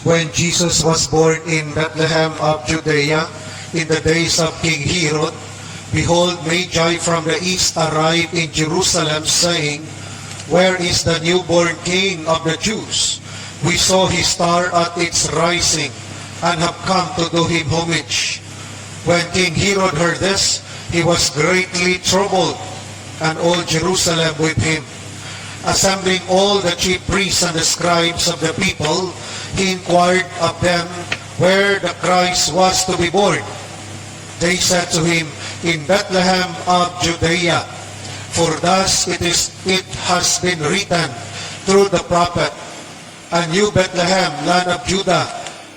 when Jesus was born in Bethlehem of Judea in the days of King Herod, behold, Magi from the east arrived in Jerusalem, saying, Where is the newborn King of the Jews? We saw his star at its rising, and have come to do him homage. When King Herod heard this, he was greatly troubled, and all Jerusalem with him. Assembling all the chief priests and the scribes of the people, he inquired of them where the Christ was to be born. They said to him, In Bethlehem of Judea, for thus it has been written through the prophet, And you, Bethlehem, land of Judah,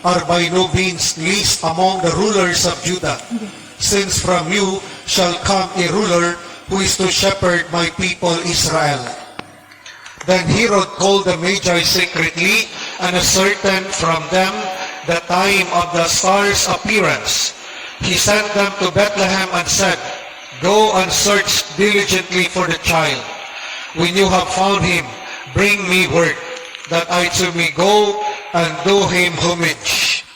are by no means least among the rulers of Judah, since from you shall come a ruler who is to shepherd my people Israel. Then Herod called the Magi secretly, and ascertained from them the time of the star's appearance. He sent them to Bethlehem and said, Go and search diligently for the child. When you have found him, bring me word, that I too may go and do him homage.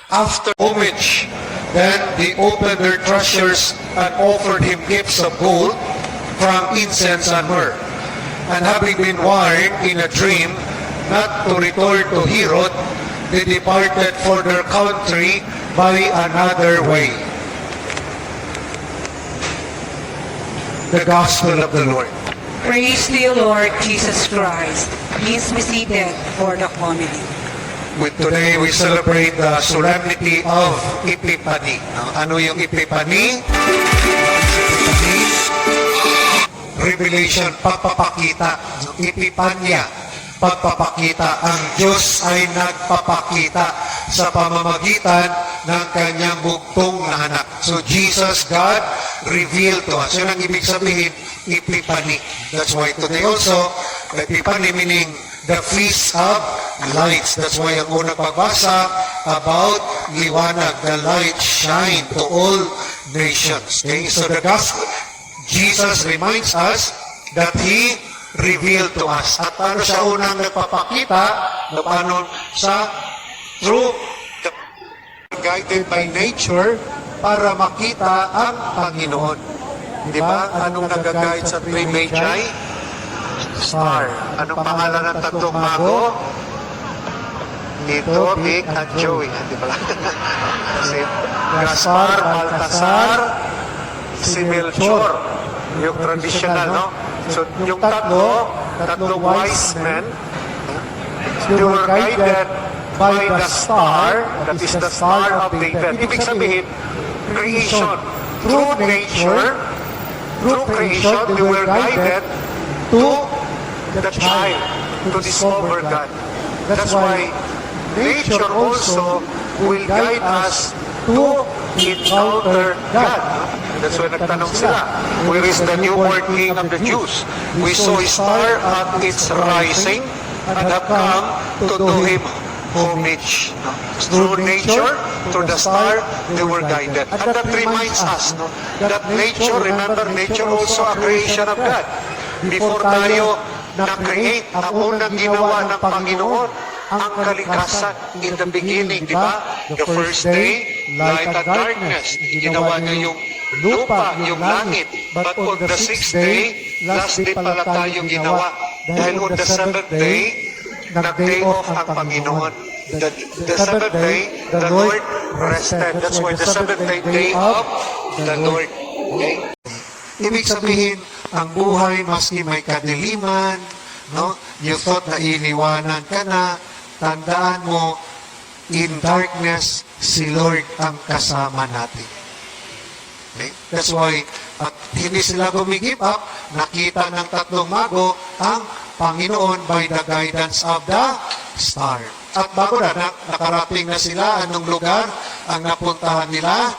After homage, then they opened their treasures and offered him gifts of gold, from incense and myrrh. And having been warned in a dream not to return to Herod, they departed for their country by another way. The Gospel of the Lord. Praise to you, Lord Jesus Christ. Please be seated for the homily. With today, we celebrate the solemnity of Epiphany. Ano yung Epiphany? Epiphany, revelation, pagpapakita. Epiphania, pagpapakita. Ang Diyos ay nagpapakita sa pamamagitan ng kanyang bugtong na anak. So Jesus, God, revealed to us. Yun ang ibig sabihin, Epiphany. That's why today also, Epiphany meaning the Feast of Lights. That's why ang unang pagbasa about liwanag, the light shine to all nations. Okay? So the gospel, Jesus reminds us that He revealed to us. At paano siya unang nagpapakita, na paano sa through the guided by nature para makita ang Panginoon. Di ba? Anong nag-guide sa three Magi? Star. Anong pangalan ng tatlong mago? Tito, Vic, at Joey. Di ba? Si Gaspar, Baltasar, si Melchor. Yung traditional, no? So, yung tatlong wise men, they were guided by the star, that is the star of David. Ibig sabihin, creation. Through nature, through creation, they were guided to the child, to discover God. That's why nature also will guide us to encounter God. That's why nagtanong sila, where is the newborn King of the Jews? We saw a star at its rising and have come to do him homage. Through nature, through the star, they were guided. And that reminds us that nature, remember, nature also a creation of God. Before tayo na-create, ang unang ginawa ng Panginoon, ang kalikasan in the beginning, di ba? The first day, light and darkness. Ginawa niya yung lupa, yung langit. But on the sixth day, last day pala tayong ginawa. Dahil on the seventh day, nag-day off ang Panginoon. The seventh day, the Lord rested. That's why the seventh day of the Lord. Okay? Ibig sabihin, ang buhay maski may kadiliman, no? You thought na iniwanan ka na, tandaan mo, in darkness, si Lord ang kasama natin. Okay? That's why, at hindi sila gumigip up, nakita ng tatlong mago ang Panginoon by the guidance of the star. At bago na, nakarating na sila, anong lugar ang napuntahan nila?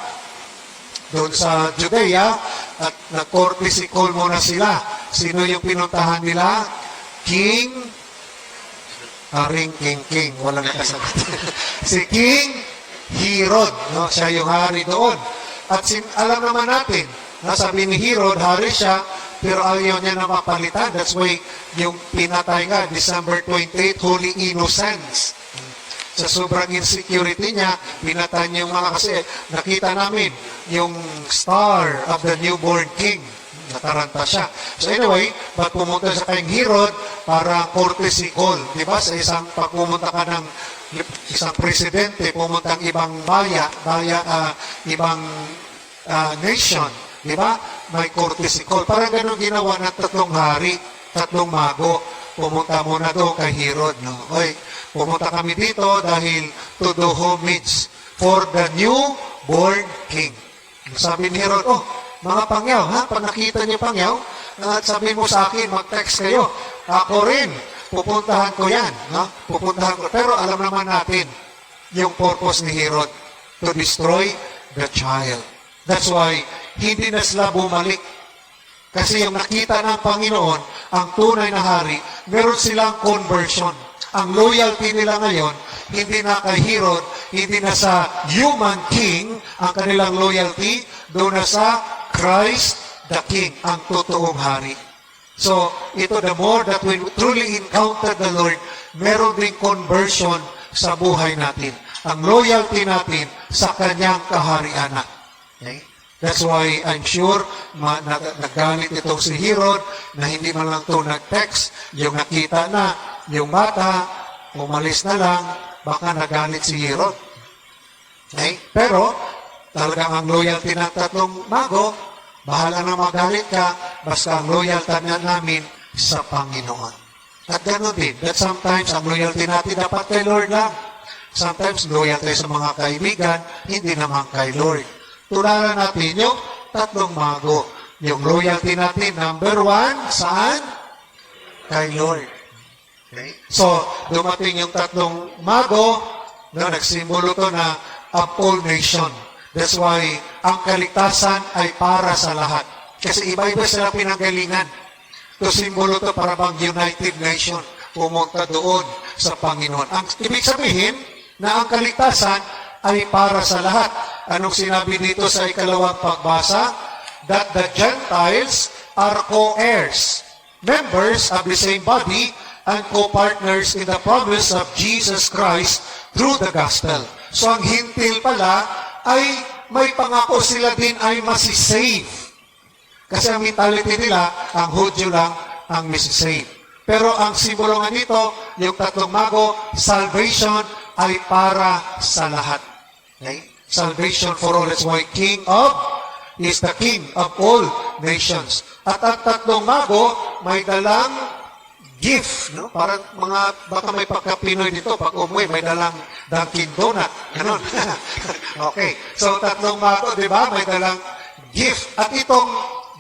Doon sa Judea, at nag-courtesy call muna sila. Sino yung pinuntahan nila? Haring King. Walang nakasagot. Si King Herod. No? Siya yung hari doon. At alam naman natin, nasabi ni Herod, hari siya, pero ayaw niya na mapalitan. That's why yung pinatay nga, December 28, Holy Innocents. Sa sobrang insecurity niya, pinatay niya yung mga kasi nakita namin yung star of the newborn king. Nataranta siya. So anyway, ba't pumunta siya kay Herod para courtesy call? Di ba? Sa isang pagpumunta ka ng isang presidente, pumunta ang ibang ibang nation. Di ba? May courtesy call. Parang ganun ginawa ng tatlong hari, tatlong mago. Pumunta muna doon kay Herod. No? Oy, pumunta kami dito dahil to do homage for the newborn king. Sabi ni Herod, oh, mga pangyaw, ha? Pag nakita niyo pangyaw, at sabi mo sa akin, mag-text kayo. Ako rin, pupuntahan ko yan. No? Pupuntahan ko. Pero alam naman natin, yung purpose ni Herod, to destroy the child. That's why, hindi na sila bumalik. Kasi yung nakita ng Panginoon, ang tunay na hari, meron silang conversion. Ang loyalty nila ngayon, hindi na kay Herod, hindi na sa human king, ang kanilang loyalty, doon na sa Christ the King, ang totoong hari. So, ito, the more that we truly encounter the Lord, meron ding conversion sa buhay natin. Ang loyalty natin sa kanyang kaharian. Okay? That's why I'm sure nagalit itong si Herod na hindi man lang ito nag-text, yung nakita na, yung bata, umalis na lang, baka nagalit si Herod. Okay? Pero, talagang ang loyalty ng tatlong mago, bahala na magalit ka, basta ang loyalty namin sa Panginoon. At gano'n din, that sometimes ang loyalty natin dapat kay Lord lang. Sometimes loyalty sa mga kaibigan, hindi naman kay Lord. Tularan natin yung tatlong mago. Yung loyalty natin, number 1, saan? Kay Lord. Okay? So, dumating yung tatlong mago, no, nagsimbolo to na of all nation. That's why, ang kaligtasan ay para sa lahat. Kasi iba-iba sila pinanggalingan. To simbolo to para bang United Nation pumunta doon sa Panginoon. Ang ibig sabihin na ang kaligtasan ay para sa lahat. Anong sinabi dito sa ikalawang pagbasa? That the Gentiles are co-heirs, members of the same body, and co-partners in the promise of Jesus Christ through the gospel. So ang hintil pala ay may pangako sila din ay masisave. Kasi ang mentality nila, ang Hudyo lang ang masisave. Pero ang simbolo nga nito, yung tatlong mago, salvation ay para sa lahat. Okay? Salvation for all. That's why King of is the King of all nations. At ang tatlong mago, may dalang gift, no? Parang baka may pagka-Pinoy dito, pag umuwi, may dalang Dunkin Donut. Ganon. Okay. So, tatlong mago, di ba? May dalang gift. At itong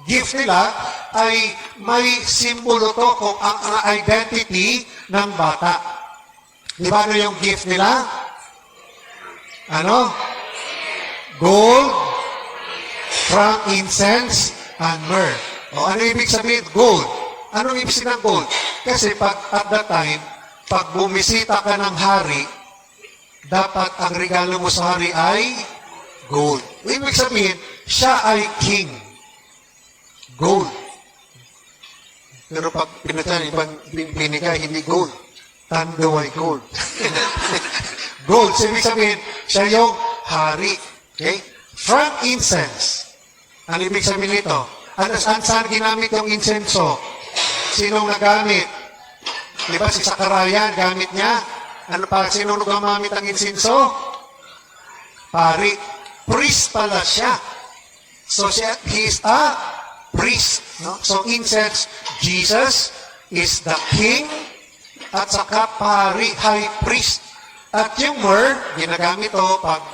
gift nila ay may simbolo to kung ang identity ng bata. Di ba ano yung gift nila? Ano? Gold, frankincense, and myrrh. O ano ibig sabihin? Gold. Anong ibig sabihin ng gold? Kasi at that time, pag bumisita ka ng hari, dapat ang regalo mo sa hari ay gold. Ibig sabihin, siya ay king. Gold. Pero pag pinatan, ibang binigay, hindi gold. Tando ay gold. Gold. So, ibig sabihin, siya yung hari. Okay? Frankincense. Ang ibig sabihin nito, saan ginamit yung insenso? Sinong nagamit? Di ba si Sakarayan, gamit niya? Sinong nagamit ang insenso? Pari. Priest pala siya. So, he is a priest. No? So, incense, Jesus is the king at saka pari, high priest. At yung myrrh, ginagamit to pag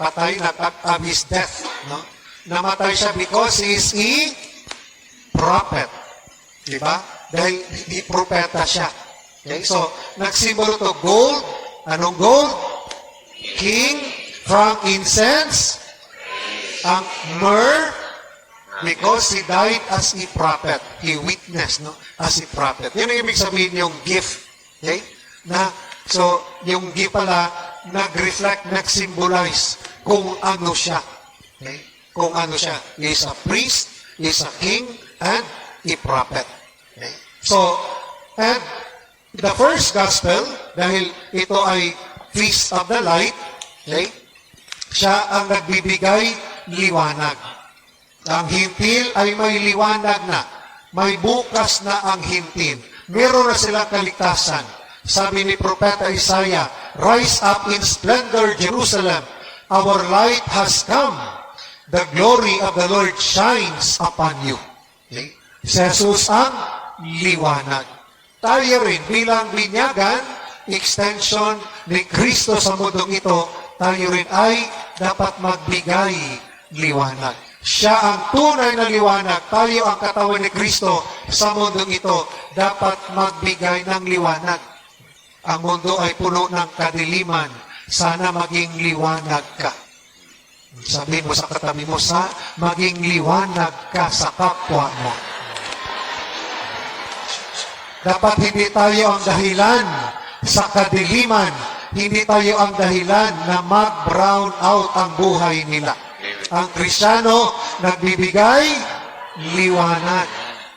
patay na of his death. No? Namatay siya because he is a prophet. Diba? Dahil di propeta siya. Okay? So, nagsimbolo to gold. Anong gold? King, frankincense, ang myrrh, because he died as a prophet. He witnessed, no? As a prophet. Yun ang ibig sabihin yung gift. Okay? So, yung gift pala, nag-reflect, nag-symbolize kung ano siya. Okay? Kung ano siya. He is a priest, he is a king, and a prophet. Okay? So, and the first gospel, dahil ito ay Feast of the Light, okay? Siya ang nagbibigay liwanag. Ang hintil ay may liwanag na. May bukas na ang hintil. Meron na silang kaligtasan. Sabi ni Propeta Isaiah, "Rise up in splendor, Jerusalem. Our light has come. The glory of the Lord shines upon you." Okay? Si Jesus ang liwanag. Tayo rin bilang binyagan, extension ni Kristo sa mundong ito, tayo rin ay dapat magbigay liwanag. Siya ang tunay na liwanag. Tayo ang katawan ni Kristo sa mundong ito. Dapat magbigay ng liwanag. Ang mundo ay puno ng kadiliman. Sana maging liwanag ka. Sabihin mo sa katabi mo, maging liwanag ka sa kapwa mo. Dapat hindi tayo ang dahilan sa kadiliman. Hindi tayo ang dahilan na mag-brown out ang buhay nila. Ang Kristiyano, nagbibigay liwanag.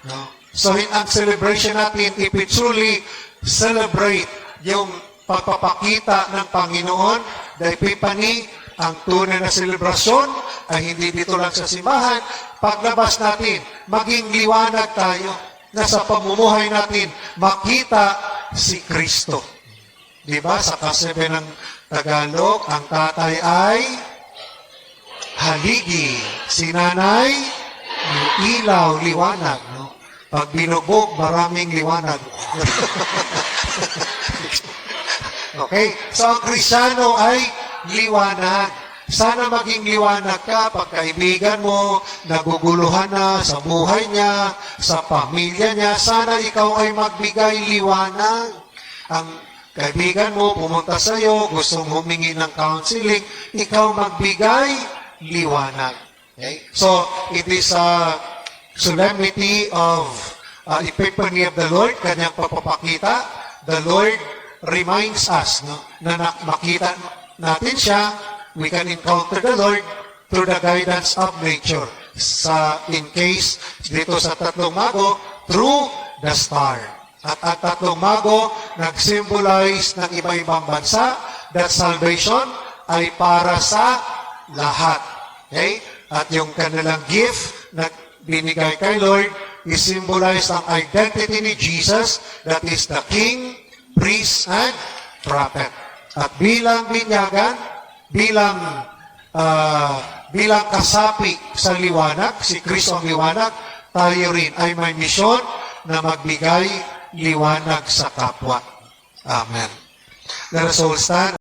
No? So, ang celebration natin, if we truly celebrate yung pagpapakita ng Panginoon, the Epiphany, ang tunay na selebrasyon ay hindi dito lang sa simbahan. Paglabas natin, maging liwanag tayo na sa pamumuhay natin, makita si Kristo. Diba? Sa kasebe ng Tagalog, ang tatay ay haligi. Si nanay, ilaw, liwanag. No? Pag binubog, maraming liwanag. Okay? So, ang Kristiyano ay liwanag. Sana maging liwanag ka pag kaibigan mo, naguguluhan na sa buhay niya, sa pamilya niya. Sana ikaw ay magbigay liwanag. Ang kaibigan mo pumunta sa iyo, gustong humingi ng counseling, ikaw magbigay liwanag. Okay? So, it is a solemnity of Epiphany of the Lord, kanyang papapakita. The Lord reminds us na makita natin siya. We can encounter the Lord through the guidance of nature. In case, dito sa tatlong mago, through the star. At ang tatlong mago, nag-symbolize ng iba-ibang bansa that salvation ay para sa lahat. Okay? At yung kanilang gift na binigay kay Lord, is-symbolize ang identity ni Jesus, that is the King, Priest, and Prophet. At bilang binyagan, bilang kasapi sa liwanag, si Kristo ang liwanag, tayo rin ay may misyon na magbigay liwanag sa kapwa. Amen. Let us all stand.